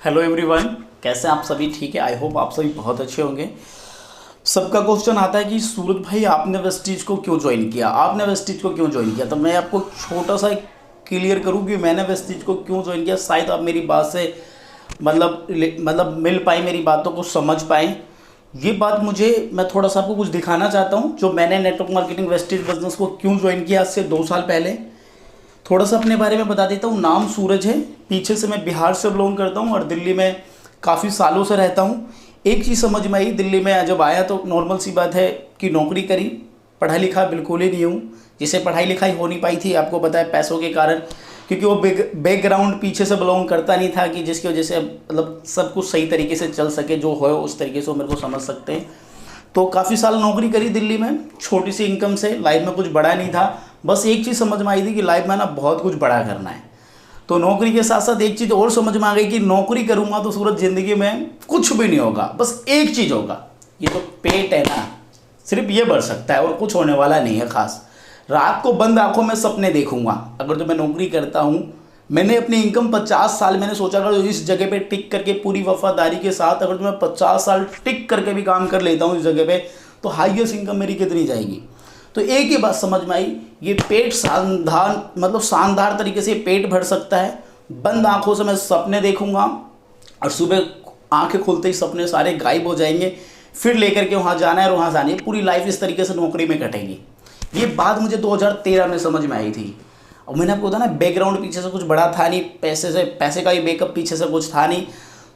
Hello everyone, कैसे हैं आप सभी? ठीक है, आई होप आप सभी बहुत अच्छे होंगे। सबका क्वेश्चन आता है कि सूरज भाई आपने वेस्टीज को क्यों ज्वाइन किया, आपने वेस्टीज को क्यों ज्वाइन किया। तो मैं आपको छोटा सा क्लियर करूं कि मैंने वेस्टीज को क्यों ज्वाइन किया। शायद आप मेरी बात से मतलब मिल पाए, मेरी बातों को समझ पाए। ये बात मैं थोड़ा सा आपको कुछ दिखाना चाहता हूँ, जो मैंने नेटवर्क मार्केटिंग वेस्टीज बिजनेस को क्यों ज्वाइन किया आज से 2 साल पहले। थोड़ा सा अपने बारे में बता देता हूँ। नाम सूरज है, पीछे से मैं बिहार से बिलोंग करता हूँ और दिल्ली में काफ़ी सालों से रहता हूँ। एक चीज़ समझ में आई, दिल्ली में जब आया तो नॉर्मल सी बात है कि नौकरी करी, पढ़ा लिखा बिल्कुल ही नहीं हूँ। जिसे पढ़ाई लिखाई हो नहीं पाई थी, आपको पता है, पैसों के कारण, क्योंकि वो बैकग्राउंड पीछे से बिलोंग करता नहीं था कि जिसकी वजह से मतलब सब कुछ सही तरीके से चल सके। जो हो उस तरीके से वो मेरे को समझ सकते हैं। तो काफ़ी साल नौकरी करी दिल्ली में, छोटी सी इनकम से। लाइफ में कुछ बड़ा नहीं था, बस एक चीज़ समझ में आई थी कि लाइफ में ना बहुत कुछ बड़ा करना है। तो नौकरी के साथ साथ एक चीज़ और समझ में आ गई कि नौकरी करूँगा तो सूरज ज़िंदगी में कुछ भी नहीं होगा, बस एक चीज़ होगा, ये तो पेट है ना, सिर्फ ये बढ़ सकता है और कुछ होने वाला नहीं है खास। रात को बंद आंखों में सपने देखूंगा। अगर जो मैं नौकरी करता हूँ, मैंने अपनी इनकम 50 साल, मैंने सोचा अगर इस जगह पे टिक करके पूरी वफादारी के साथ अगर जो मैं 50 साल टिक करके भी काम कर लेता हूँ इस जगह पे, तो हाईएस्ट इनकम मेरी कितनी जाएगी। तो एक ही बात समझ में आई, ये पेट शानदार तरीके से पेट भर सकता है। बंद आंखों से मैं सपने देखूंगा और सुबह आंखें खुलते ही सपने सारे गायब हो जाएंगे। फिर लेकर के वहाँ जाना है और वहाँ से आनी है। पूरी लाइफ इस तरीके से नौकरी में कटेगी। ये बात मुझे 2013 में समझ में आई थी। और मैंने आपको बताया ना, बैकग्राउंड पीछे से कुछ बड़ा था नहीं, पैसे का ही बैकअप पीछे से कुछ था नहीं।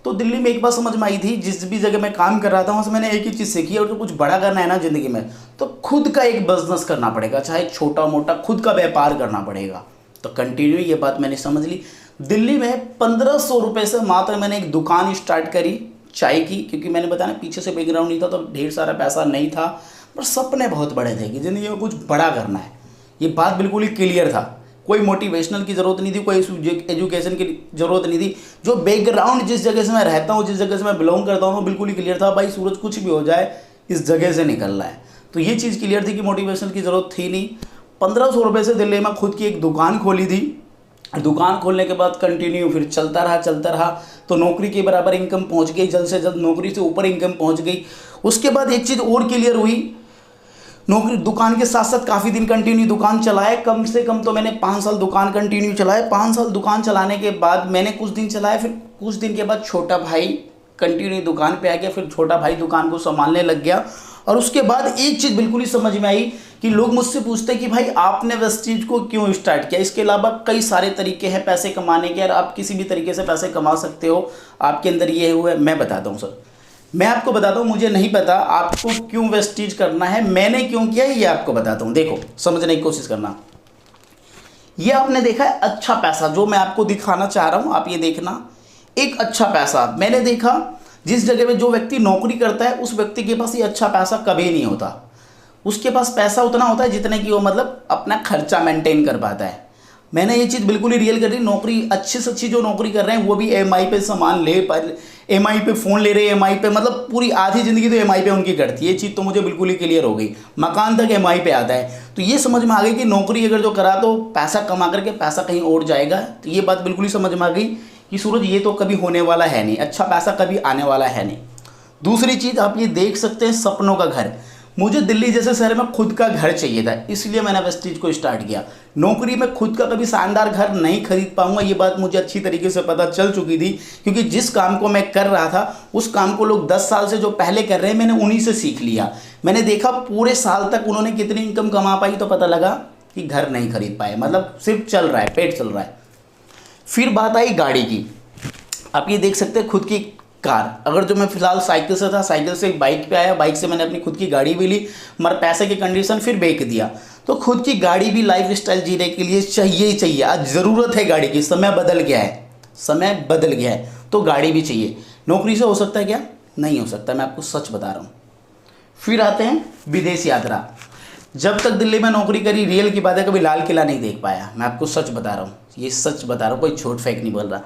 तो दिल्ली में एक बात समझ में आई थी, जिस भी जगह मैं काम कर रहा था वहाँ से मैंने एक ही चीज़ सीखी, और जो कुछ बड़ा करना है ना ज़िंदगी में, तो खुद का एक बिजनेस करना पड़ेगा, चाहे छोटा मोटा, खुद का व्यापार करना पड़ेगा। तो कंटिन्यू ये बात मैंने समझ ली। दिल्ली में 1500 रुपये से मात्र मैंने एक दुकान स्टार्ट करी चाय की, क्योंकि मैंने बताया ना पीछे से बैकग्राउंड नहीं था, तो ढेर सारा पैसा नहीं था, पर सपने बहुत बड़े थे कि ज़िंदगी में कुछ बड़ा करना है। ये बात बिल्कुल ही क्लियर था। कोई मोटिवेशनल की ज़रूरत नहीं थी, कोई एजुकेशन की ज़रूरत नहीं थी। जो बैकग्राउंड जिस जगह से मैं रहता हूँ, जिस जगह से मैं बिलोंग करता हूँ, वो बिल्कुल ही क्लियर था, भाई सूरज कुछ भी हो जाए इस जगह से निकलना है। तो ये चीज़ क्लियर थी कि मोटिवेशन की ज़रूरत थी नहीं। 1500 रुपये से दिल्ली में खुद की एक दुकान खोली थी। दुकान खोलने के बाद कंटिन्यू फिर चलता रहा। तो नौकरी के बराबर इनकम पहुँच गई, जल्द से जल्द नौकरी से ऊपर इनकम पहुँच गई। उसके बाद एक चीज़ और क्लियर हुई, नौकरी दुकान के साथ साथ काफ़ी दिन कंटिन्यू दुकान चलाए। कम से कम तो मैंने 5 साल दुकान कंटिन्यू चलाए। 5 साल दुकान चलाने के बाद मैंने कुछ दिन चलाए, फिर कुछ दिन के बाद छोटा भाई कंटिन्यू दुकान पे आ गया, फिर छोटा भाई दुकान को संभालने लग गया। और उसके बाद एक चीज़ बिल्कुल ही समझ में आई कि लोग मुझसे पूछते हैं कि भाई आपने वेस्टीज को क्यों स्टार्ट किया। इसके अलावा कई सारे तरीके हैं पैसे कमाने के, और आप किसी भी तरीके से पैसे कमा सकते हो, आपके अंदर ये हुआ है। मैं बताता हूँ सर, मैं आपको बताता हूँ, मुझे नहीं पता आपको क्यों वेस्टीज करना है, मैंने क्यों किया ये आपको बताता हूँ। देखो, समझने की कोशिश करना। ये आपने देखा है अच्छा पैसा, जो मैं आपको दिखाना चाह रहा हूँ, आप ये देखना। एक अच्छा पैसा मैंने देखा, जिस जगह पे जो व्यक्ति नौकरी करता है उस व्यक्ति के पास ये अच्छा पैसा कभी नहीं होता। उसके पास पैसा उतना होता है जितने की वो मतलब अपना खर्चा मेंटेन कर पाता है। मैंने ये चीज़ बिल्कुल ही रियल कर दी। नौकरी अच्छी से अच्छी जो नौकरी कर रहे हैं वो भी EMI पे सामान EMI पे फ़ोन ले रहे हैं, EMI पे, मतलब पूरी आधी ज़िंदगी तो EMI पे उनकी कटती है। ये चीज़ तो मुझे बिल्कुल ही क्लियर हो गई। मकान तक EMI पे आता है। तो ये समझ में आ गई कि नौकरी अगर जो करा तो पैसा कमा करके पैसा कहीं और जाएगा। तो ये बात बिल्कुल ही समझ में आ गई कि सूरज ये तो कभी होने वाला है नहीं, अच्छा पैसा कभी आने वाला है नहीं। दूसरी चीज़ आप ये देख सकते हैं, सपनों का घर। मुझे दिल्ली जैसे शहर में खुद का घर चाहिए था, इसलिए मैंने वेस्टीज को स्टार्ट किया। नौकरी में खुद का कभी शानदार घर नहीं खरीद पाऊंगा, ये बात मुझे अच्छी तरीके से पता चल चुकी थी, क्योंकि जिस काम को मैं कर रहा था उस काम को लोग 10 साल से जो पहले कर रहे हैं, मैंने उन्हीं से सीख लिया। मैंने देखा पूरे साल तक उन्होंने कितनी इनकम कमा पाई, तो पता लगा कि घर नहीं खरीद पाए, मतलब सिर्फ चल रहा है, पेट चल रहा है। फिर बात आई गाड़ी की। आप ये देख सकते हैं खुद की कार। अगर जो मैं फिलहाल साइकिल से था, साइकिल से बाइक पे आया, बाइक से मैंने अपनी खुद की गाड़ी भी ली, मगर पैसे की कंडीशन फिर बेच दिया। तो खुद की गाड़ी भी लाइफ स्टाइल जीने के लिए चाहिए ही चाहिए। आज ज़रूरत है गाड़ी की, समय बदल गया है, समय बदल गया है, तो गाड़ी भी चाहिए। नौकरी से हो सकता है क्या? नहीं हो सकता, मैं आपको सच बता रहा हूँ। फिर आते हैं विदेश यात्रा। जब तक दिल्ली में नौकरी करी, रियल की बात है, कभी लाल किला नहीं देख पाया। मैं आपको सच बता रहा हूँ, ये सच बता रहा हूँ, कोई झूठ फेक नहीं बोल रहा।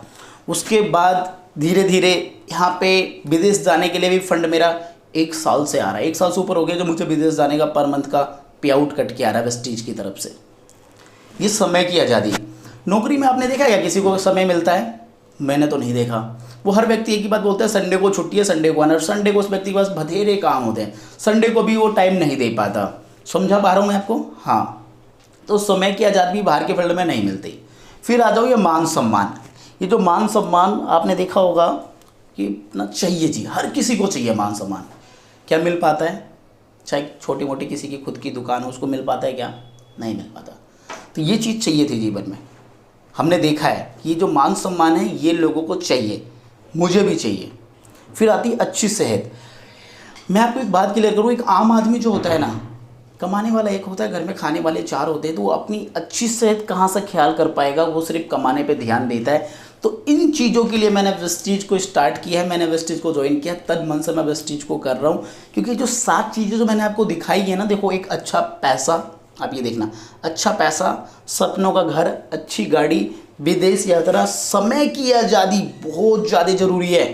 उसके बाद धीरे धीरे यहाँ पे विदेश जाने के लिए भी फंड मेरा 1 साल से आ रहा है, 1 साल से ऊपर हो गया जो मुझे विदेश जाने का पर मंथ का पे आउट कट के आ रहा है वेस्टीज की तरफ से। ये समय की आज़ादी। नौकरी में आपने देखा क्या किसी को समय मिलता है? मैंने तो नहीं देखा। वो हर व्यक्ति एक ही बात बोलता है, संडे को छुट्टी है, संडे को आना, और संडे को उस व्यक्ति के पास बथेरे काम होते हैं, संडे को भी वो टाइम नहीं दे पाता। समझा पा रहा हूँ मैं आपको? हाँ, तो समय की आज़ादी भी बाहर के फील्ड में नहीं मिलती। फिर आ जाओ ये मान सम्मान। ये जो मान सम्मान आपने देखा होगा कि ना चाहिए जी, हर किसी को चाहिए मान सम्मान। क्या मिल पाता है? चाहे छोटी मोटी किसी की खुद की दुकान हो, उसको मिल पाता है क्या? नहीं मिल पाता। तो ये चीज़ चाहिए थी जीवन में। हमने देखा है कि ये जो मान सम्मान है ये लोगों को चाहिए, मुझे भी चाहिए। फिर आती है अच्छी सेहत। मैं आपको एक बात क्लियर करूँ, एक आम आदमी जो होता है ना, कमाने वाला एक होता है, घर में खाने वाले 4 होते हैं, तो वो अपनी अच्छी सेहत कहाँ से ख्याल कर पाएगा? वो सिर्फ कमाने पे ध्यान देता है। तो इन चीज़ों के लिए मैंने वेस्टीज को स्टार्ट किया है, मैंने वेस्टीज को ज्वाइन किया, तन मन से मैं वेस्टीज को कर रहा हूँ। क्योंकि जो 7 चीज़ें जो मैंने आपको दिखाई है ना, देखो, एक अच्छा पैसा, आप ये देखना, अच्छा पैसा, सपनों का घर, अच्छी गाड़ी, विदेश यात्रा, समय की आज़ादी बहुत ज़्यादा ज़रूरी है,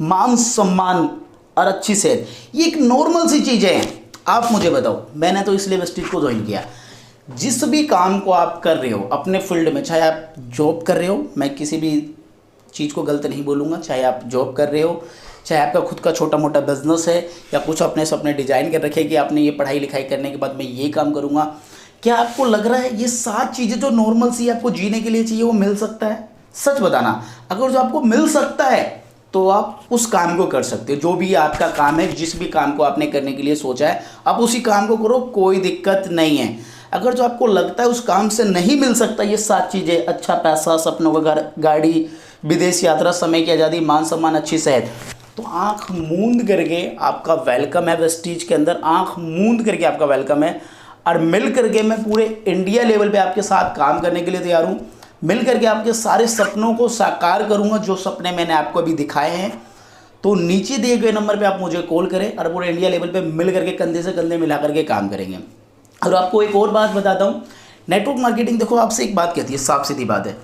मान सम्मान और अच्छी सेहत, ये एक नॉर्मल सी चीज़ें हैं। आप मुझे बताओ, मैंने तो इसलिए वेस्टीज को ज्वाइन किया। जिस भी काम को आप कर रहे हो अपने फील्ड में, चाहे आप जॉब कर रहे हो, मैं किसी भी चीज़ को गलत नहीं बोलूँगा, चाहे आप जॉब कर रहे हो, चाहे आपका खुद का छोटा मोटा बिजनेस है, या कुछ अपने सपने डिजाइन कर रखे कि आपने ये पढ़ाई लिखाई करने के बाद मैं ये काम करूँगा, क्या आपको लग रहा है ये 7 चीज़ें जो नॉर्मल सी आपको जीने के लिए चाहिए वो मिल सकता है? सच बताना, अगर जो आपको मिल सकता है तो आप उस काम को कर सकते हो। जो भी आपका काम है, जिस भी काम को आपने करने के लिए सोचा है, आप उसी काम को करो, कोई दिक्कत नहीं है। अगर जो आपको लगता है उस काम से नहीं मिल सकता ये 7 चीज़ें, अच्छा पैसा, सपनों का घर, गाड़ी, विदेश यात्रा, समय की आज़ादी, मान सम्मान, अच्छी सेहत, तो आंख मूंद करके आपका वेलकम है वेस्टीज के अंदर, आंख मूंद करके आपका वेलकम है। और मिल करके मैं पूरे इंडिया लेवल पे आपके साथ काम करने के लिए तैयार हूँ। मिल करके आपके सारे सपनों को साकार करूँगा, जो सपने मैंने आपको अभी दिखाए हैं। तो नीचे दिए गए नंबर पे आप मुझे कॉल करें और पूरे इंडिया लेवल पे मिल करके कंधे से कंधे मिला करके काम करेंगे। और आपको एक और बात बताता हूँ, नेटवर्क मार्केटिंग, देखो आपसे एक बात कहती है, साफ सीधी बात है,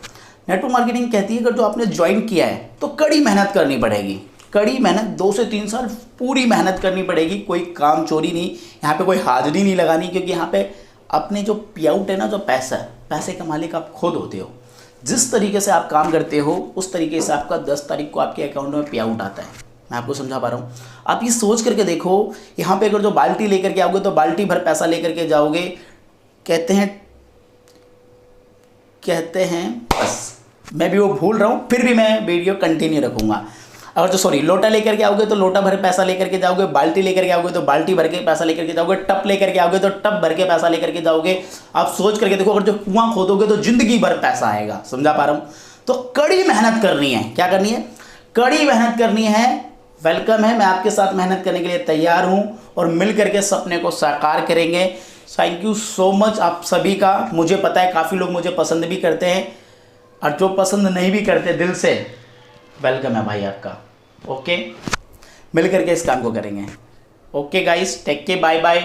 नेटवर्क मार्केटिंग कहती है अगर जो आपने ज्वाइन किया है तो कड़ी मेहनत करनी पड़ेगी, कड़ी मेहनत, 2 से 3 साल पूरी मेहनत करनी पड़ेगी। कोई काम चोरी नहीं, यहाँ पे कोई हाजिरी नहीं लगानी, क्योंकि यहाँ पे अपने जो पे आउट है ना, जो पैसा है, पैसे का मालिक आप खुद होते हो। जिस तरीके से आप काम करते हो उस तरीके से आपका 10 तारीख को आपके अकाउंट में पे आउट आता है। मैं आपको समझा पा रहा हूँ? आप ये सोच करके देखो, यहाँ पे अगर जो बाल्टी लेकर के आओगे तो बाल्टी भर पैसा लेकर के जाओगे, कहते हैं बस, मैं भी वो भूल रहा हूँ, फिर भी मैं वीडियो कंटिन्यू रखूँगा। अगर तो सॉरी, लोटा लेकर के आओगे तो लोटा भर पैसा लेकर के जाओगे, बाल्टी लेकर के आओगे तो बाल्टी भर के पैसा लेकर के जाओगे, टप लेकर के आओगे तो टप भर के पैसा लेकर के जाओगे। आप सोच करके देखो, अगर जो कुआं खोदोगे तो जिंदगी भर पैसा आएगा। समझा पा रहा हूँ? तो कड़ी मेहनत करनी है। क्या करनी है? कड़ी मेहनत करनी है। वेलकम है, मैं आपके साथ मेहनत करने के लिए तैयार हूँ और मिल करके सपने को साकार करेंगे। थैंक यू सो मच आप सभी का। मुझे पता है काफ़ी लोग मुझे पसंद भी करते हैं, और जो पसंद नहीं भी करते, दिल से वेलकम है भाई आपका। ओके, मिल करके इस काम को करेंगे। Okay guys, take care, bye bye.